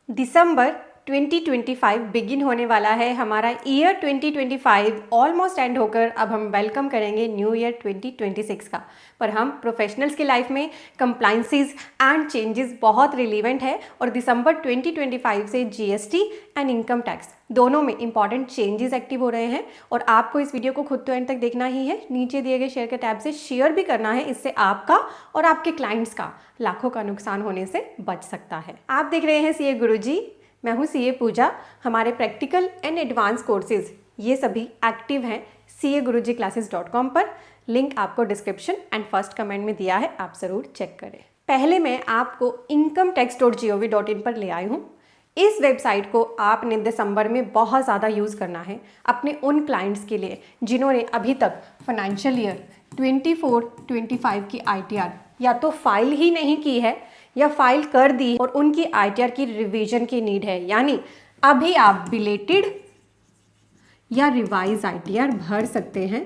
दिसंबर 2025 begin होने वाला है। हमारा ईयर 2025 ऑलमोस्ट एंड होकर अब हम वेलकम करेंगे न्यू ईयर 2026 का। पर हम प्रोफेशनल्स की लाइफ में कंप्लाइंसेस एंड चेंजेस बहुत रिलेवेंट है और दिसंबर 2025 से जीएसटी एंड इनकम टैक्स दोनों में इंपॉर्टेंट चेंजेस एक्टिव हो रहे हैं और आपको इस वीडियो को खुद तो एंड तक देखना ही है। नीचे दिए गए शेयर के टैब से शेयर भी करना है, इससे आपका और आपके क्लाइंट्स का लाखों का नुकसान होने से बच सकता है। आप देख रहे हैं सीए गुरुजी, मैं हूँ सीए पूजा। हमारे प्रैक्टिकल एंड एडवांस कोर्सेज ये सभी एक्टिव हैं CAGurujiClasses.com पर। लिंक आपको डिस्क्रिप्शन एंड फर्स्ट कमेंट में दिया है, आप ज़रूर चेक करें। पहले मैं आपको incometax.gov.in पर ले आई हूँ। इस वेबसाइट को आपने दिसंबर में बहुत ज़्यादा यूज़ करना है अपने उन क्लाइंट्स के लिए जिन्होंने अभी तक फाइनेंशियल ईयर 24-25 की ITR या तो फाइल ही नहीं की है या फाइल कर दी और उनकी ITR की रिवीजन की नीड है, यानी अभी आप बिलेटेड या रिवाइज ITR भर सकते हैं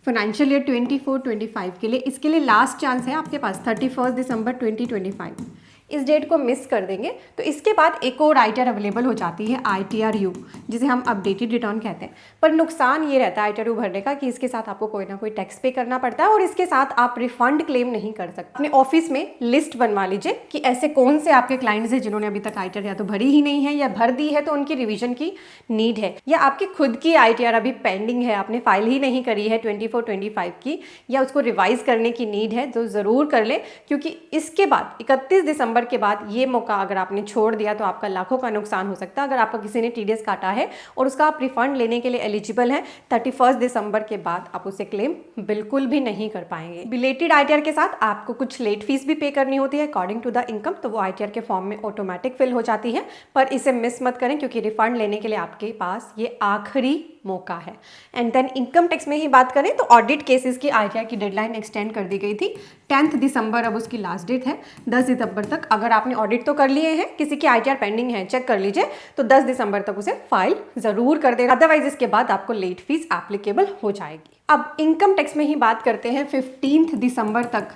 फाइनेंशियल ईयर 24-25 के लिए। इसके लिए लास्ट चांस है आपके पास 31 दिसंबर 2025। इस डेट को मिस कर देंगे तो इसके बाद एक और ITR अवेलेबल हो जाती है ITRU, जिसे हम अपडेटेड रिटर्न कहते हैं। पर नुकसान ये रहता है ITRU भरने का कि इसके साथ आपको कोई ना कोई टैक्स पे करना पड़ता है और इसके साथ आप रिफंड क्लेम नहीं कर सकते। अपने ऑफिस में लिस्ट बनवा लीजिए कि ऐसे कौन से आपके क्लाइंट्स हैं जिन्होंने अभी तक ITR या तो भरी ही नहीं है या भर दी है तो उनकी रिविजन की नीड है, या आपकी खुद की ITR अभी पेंडिंग है, आपने फाइल ही नहीं करी है 24-25 की, या उसको रिवाइज करने की नीड है, तो ज़रूर कर ले। क्योंकि इसके बाद 31 दिसंबर के बाद ये मौका अगर आपने छोड़ दिया तो आपका लाखों का नुकसान हो सकता है। अगर आपका किसी ने TDS काटा है और उसका आप रिफंड लेने के लिए एलिजिबल हैं, 31 दिसंबर के बाद आप उसे क्लेम बिल्कुल भी नहीं कर पाएंगे। बिलेटेड ITR के साथ आपको कुछ लेट फीस भी पे करनी होती है अकॉर्डिंग टू द इनकम, तो वो ITR के फॉर्म में ऑटोमेटिक फिल हो जाती है। पर इसे मिस मत करें क्योंकि रिफंड लेने के लिए आपके पास ये आखिरी मौका है। एंड देन इनकम टैक्स में ही बात करें तो ऑडिट केसेस की ITR की डेडलाइन एक्सटेंड कर दी गई थी 10 दिसंबर, अब उसकी लास्ट डेट है 10 दिसंबर तक। अगर आपने ऑडिट तो कर लिए हैं, किसी की ITR पेंडिंग है, चेक कर लीजिए, तो 10 दिसंबर तक उसे फाइल जरूर कर देना, अदरवाइज इसके बाद आपको लेट फीस एप्लीकेबल हो जाएगी। अब इनकम टैक्स में ही बात करते हैं। 15 दिसंबर तक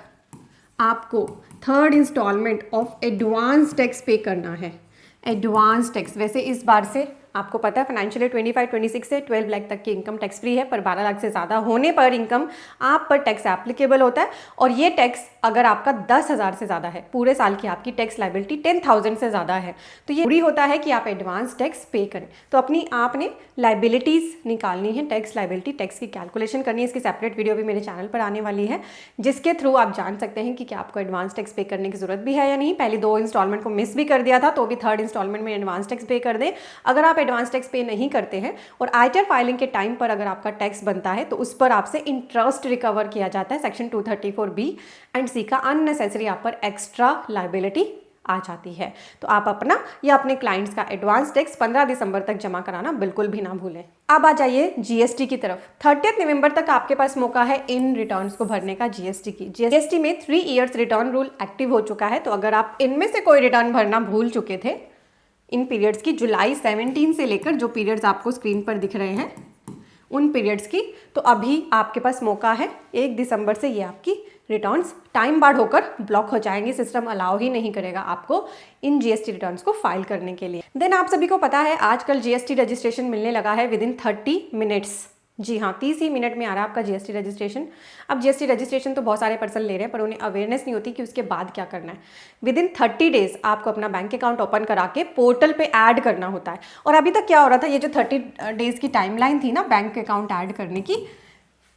आपको third instalment of advance tax pay करना है। एडवांस टैक्स वैसे इस बार से आपको पता है फाइनेंशियल ईयर 25-26 से 12 लाख तक की इनकम टैक्स फ्री है, पर 12 लाख से ज़्यादा होने पर इनकम आप पर टैक्स एप्लीकेबल होता है। और ये टैक्स अगर आपका 10,000 से ज़्यादा है, पूरे साल की आपकी टैक्स लाइबिलिटी 10,000 से ज़्यादा है, तो ये जरूरी होता है कि आप एडवांस टैक्स पे करें। तो अपनी आपने लाइबिलिटीज़ निकालनी है, टैक्स लाइबिलिटी, टैक्स की कैलकुलेशन करनी है। इसकी सेपरेट वीडियो भी मेरे चैनल पर आने वाली है, जिसके थ्रू आप जान सकते हैं कि क्या आपको एडवांस टैक्स पे करने की जरूरत भी है या नहीं। पहले 2 इंस्टॉलमेंट को मिस भी कर दिया था, तो भी थर्ड इंस्टॉलमेंट में एडवांस टैक्स पे कर दें। अगर आप एडवांस टैक्स पे नहीं करते हैं और ITR फाइलिंग के टाइम पर अगर आपका टैक्स बनता है तो उस पर आपसे इंटरेस्ट रिकवर किया जाता है। सेक्शन 234B एंड C का अननेसेसरी आप पर एक्स्ट्रा लाइबिलिटी आ जाती है। तो आप अपना या अपने क्लाइंट्स का एडवांस टैक्स 15 दिसंबर तक जमा कराना बिल्कुल भी ना भूलें। अब आ जाइए GST की तरफ। 30 नवंबर तक आपके पास मौका है इन रिटर्न्स को भरने का GST की। GST में 3 इयर्स रिटर्न रूल एक्टिव हो चुका है, तो अगर आप इनमें से कोई रिटर्न भरना भूल चुके थे इन पीरियड्स की, जुलाई 17 से लेकर जो पीरियड्स आपको स्क्रीन पर दिख रहे हैं उन पीरियड्स की, तो अभी आपके पास मौका है 1 दिसंबर से ये आपकी रिटर्न्स टाइम बार्ड होकर ब्लॉक हो जाएंगे। सिस्टम अलाउ ही नहीं करेगा आपको इन GST रिटर्न्स को फाइल करने के लिए। देन आप सभी को पता है आजकल GST रजिस्ट्रेशन मिलने लगा है विदिन 30 मिनट्स। जी हाँ, 30 ही मिनट में आ रहा है आपका GST रजिस्ट्रेशन। अब GST रजिस्ट्रेशन तो बहुत सारे पर्सन ले रहे हैं, पर उन्हें अवेयरनेस नहीं होती कि उसके बाद क्या करना है। विदिन 30 डेज आपको अपना बैंक अकाउंट ओपन करा के पोर्टल पे ऐड करना होता है। और अभी तक क्या हो रहा था, ये जो 30 डेज की टाइमलाइन थी ना बैंक अकाउंट ऐड करने की,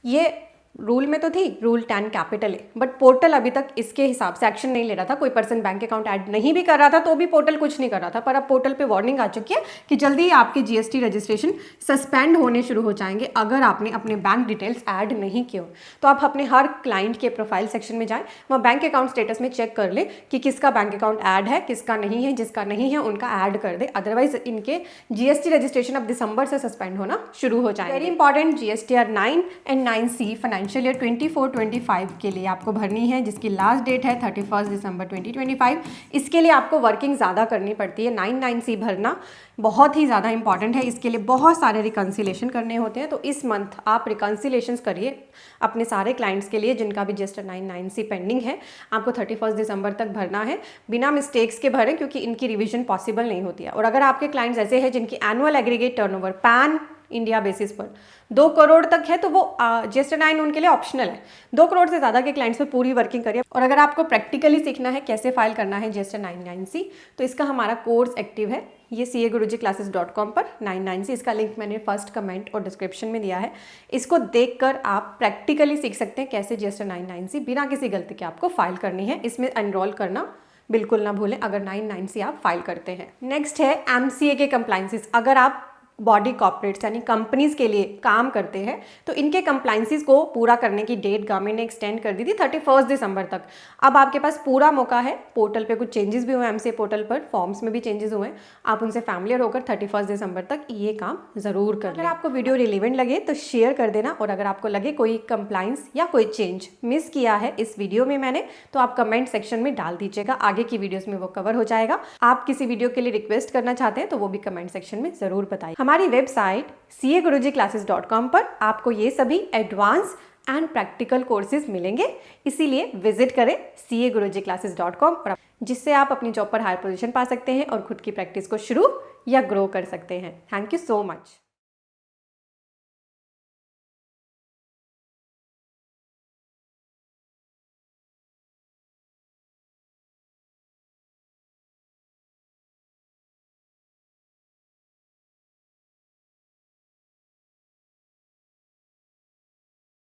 ये रूल में तो थी, रूल 10 कैपिटल है, बट पोर्टल अभी तक इसके हिसाब से एक्शन नहीं ले रहा था। कोई पर्सन बैंक अकाउंट ऐड नहीं भी कर रहा था तो भी पोर्टल कुछ नहीं कर रहा था। पर अब पोर्टल पे वार्निंग आ चुकी है कि जल्दी ही आपके GST रजिस्ट्रेशन सस्पेंड होने शुरू हो जाएंगे अगर आपने अपने बैंक डिटेल्स ऐड नहीं किए। तो आप अपने हर क्लाइंट के प्रोफाइल सेक्शन में जाएं, वहाँ बैंक अकाउंट स्टेटस में चेक कर ले कि किसका बैंक अकाउंट ऐड है, किसका नहीं है। जिसका नहीं है उनका ऐड कर दे, अदरवाइज इनके GST रजिस्ट्रेशन अब दिसंबर से सस्पेंड होना शुरू हो जाएंगे। Very important, GSTR 9 and 9C financial year 24-25 के लिए आपको भरनी है, जिसकी लास्ट डेट है 31 दिसंबर 2025। इसके लिए आपको वर्किंग ज़्यादा करनी पड़ती है। 99C भरना बहुत ही ज़्यादा इंपॉर्टेंट है। इसके लिए बहुत सारे रिकन्सिलेशन करने होते हैं, तो इस मंथ आप रिकन्सिलेशंस करिए अपने सारे क्लाइंट्स के लिए जिनका भी जस्ट 99C पेंडिंग है। आपको 31 दिसंबर तक भरना है, बिना मिस्टेक्स के भरें क्योंकि इनकी रिवीजन पॉसिबल नहीं होती है। और अगर आपके क्लाइंट्स ऐसे हैं जिनकी annual aggregate turnover pan India basis पर 2 करोड़ तक है, तो वो GST 9 उनके लिए ऑप्शनल है। 2 करोड़ से ज़्यादा के क्लाइंट्स पे पूरी वर्किंग करिए। और अगर आपको प्रैक्टिकली सीखना है कैसे फाइल करना है GST 99C, तो इसका हमारा कोर्स एक्टिव है, ये CAGurujiClasses.com पर 99C। इसका लिंक मैंने फर्स्ट कमेंट और डिस्क्रिप्शन में दिया है। इसको देखकर आप प्रैक्टिकली सीख सकते हैं कैसे GST 99C बिना किसी गलती के आपको फाइल करनी है। इसमें एनरोल करना बिल्कुल ना भूलें अगर 99C आप फाइल करते हैं। नेक्स्ट है MCA के कंप्लाइंसेस। अगर आप बॉडी कॉर्पोरेट्स यानी कंपनीज के लिए काम करते हैं तो इनके कंप्लाइंसेस को पूरा करने की डेट गवर्नमेंट ने एक्सटेंड कर दी थी 31 दिसंबर तक। अब आपके पास पूरा मौका है। पोर्टल पे कुछ चेंजेस भी हुए, MCA पोर्टल पर फॉर्म्स में भी चेंजेस हुए हैं। आप उनसे फैमिलियर होकर 31 दिसंबर तक ये काम ज़रूर कर लें। अगर आपको वीडियो रिलेवेंट लगे तो शेयर कर देना, और अगर आपको लगे कोई कंप्लाइंस या कोई चेंज मिस किया है इस वीडियो में मैंने, तो आप कमेंट सेक्शन में डाल दीजिएगा। आगे की वीडियोस में वो कवर हो जाएगा। आप किसी वीडियो के लिए रिक्वेस्ट करना चाहते हैं तो वो भी कमेंट सेक्शन में ज़रूर बताइए। हमारी वेबसाइट CAGurujiClasses.com पर आपको ये सभी एडवांस एंड प्रैक्टिकल कोर्सेज मिलेंगे, इसीलिए विजिट करें CAGurujiClasses.com, और जिससे आप अपनी जॉब पर हायर पोजीशन पा सकते हैं और खुद की प्रैक्टिस को शुरू या ग्रो कर सकते हैं। Thank you so much.